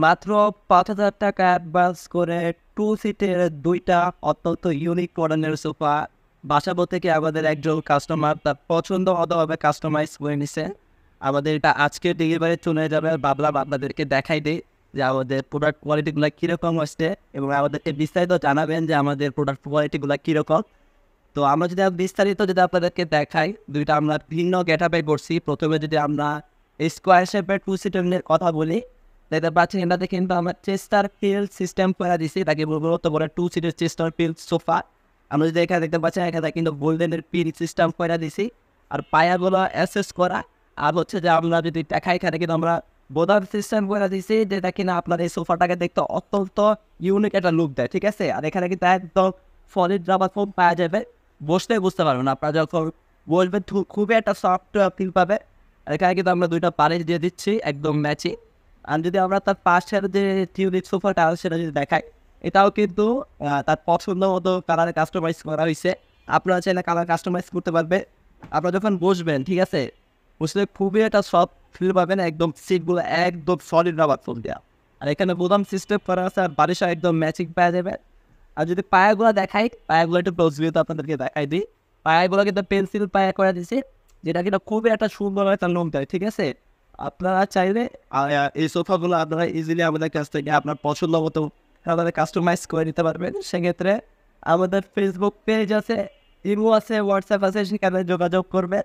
মাত্র ৳৫,০০০ অ্যাডভান্স করে 2 সিটের ২ টা অত্যন্ত ইউনিক মডেলের সোফা বাসাবো থেকে আমাদের একজন কাস্টমার তার পছন্দ মতোভাবে কাস্টমাইজ করে নিছে। আমাদের এটা আজকে ডেলিভারি চলে যাবে। ভাবলাম আপনাদেরকে দেখাই দেই যে আমাদের প্রোডাক্ট কোয়ালিটিগুলা কীরকম আসছে এবং আমাদেরকে বিস্তারিত জানাবেন যে আমাদের প্রোডাক্ট কোয়ালিটিগুলা কীরকম। তো আমরা যদি বিস্তারিত যদি আপনাদেরকে দেখাই, ২ টা আমরা ভিন্ন গেটআপে করছি। ১ম এ যদি আমরা স্কোয়ার শেপের 2 সিটার নিয়ে কথা বলি, দেখতে পাচ্ছেন এটাতে কিন্তু আমরা চেস্টার ফিল সিস্টেম করে দিছি। এটাকে মূলত বলে 2 সিটের চেস্টার ফিল সোফা। আমরা যদি এখানে দেখতে পাচ্ছেন এখানে কিন্তু গোল্ডেনের পিন সিস্টেম করে দিছি। আর পায়াগুলো অ্যাসেস করা। আর হচ্ছে যে আমরা যদি দেখাই এখানে কিন্তু আমরা বোতাম সিস্টেম করে দিছি যেটা কিনা আপনার এই সোফাটাকে দেখতে অত্যন্ত ইউনিক একটা লুক দেয়। ঠিক আছে? আর এখানে কিন্তু একদম সলিড রাবার ফোম পাওয়া যাবে। বসলে বুঝতে পারবেন আপনারা যখন বসবেন খুবই একটা সফট ফিল পাবে। আর এখানে কিন্তু আমরা ২ টা বালিশ দিয়ে দিচ্ছি একদম ম্যাচিং। আর যদি আমরা তার পাশের যে টিউলিপ সোফাটা সেটা যদি দেখাই, এটাও কিন্তু তার পছন্দ মতো কালারে কাস্টমাইজ করা হইছে। আপনারা চাইলে কালার কাস্টমাইজ করতে পারবেন। আপনারা যখন বসবেন, ঠিক আছে? বসলে খুবই একটা সফট ফিল পাবেন। একদম সিটগুলো একদম সলিড রাবার ফোম দেয়া। আর এখানে বোতাম সিস্টেম করা আছে আর বালিশও একদম ম্যাচিং পাওয়া যাবে। আর যদি পায়াগুলা দেখাই, পায়াগুলো একটু ক্লোজ ভিউতে আপনাদেরকে দেখাই দিই। পায়াগুলো কিন্তু পেন্সিল পায়া করে দিছি, যেটা কিনা খুবই একটা সুন্দর একটা লুক দেয়। ঠিক আছে? আপনারা চাইলে এই সোফাগুলো আপনারা ইজিলি আমাদের কাছ থেকে আপনার পছন্দ মতো আপনারা কাস্টমাইজ করে নিতে পারবেন। সেক্ষেত্রে আমাদের ফেসবুক পেজ আছে, ইমো আছে, হোয়াটসঅ্যাপ আছে, সেখানে যোগাযোগ করবেন।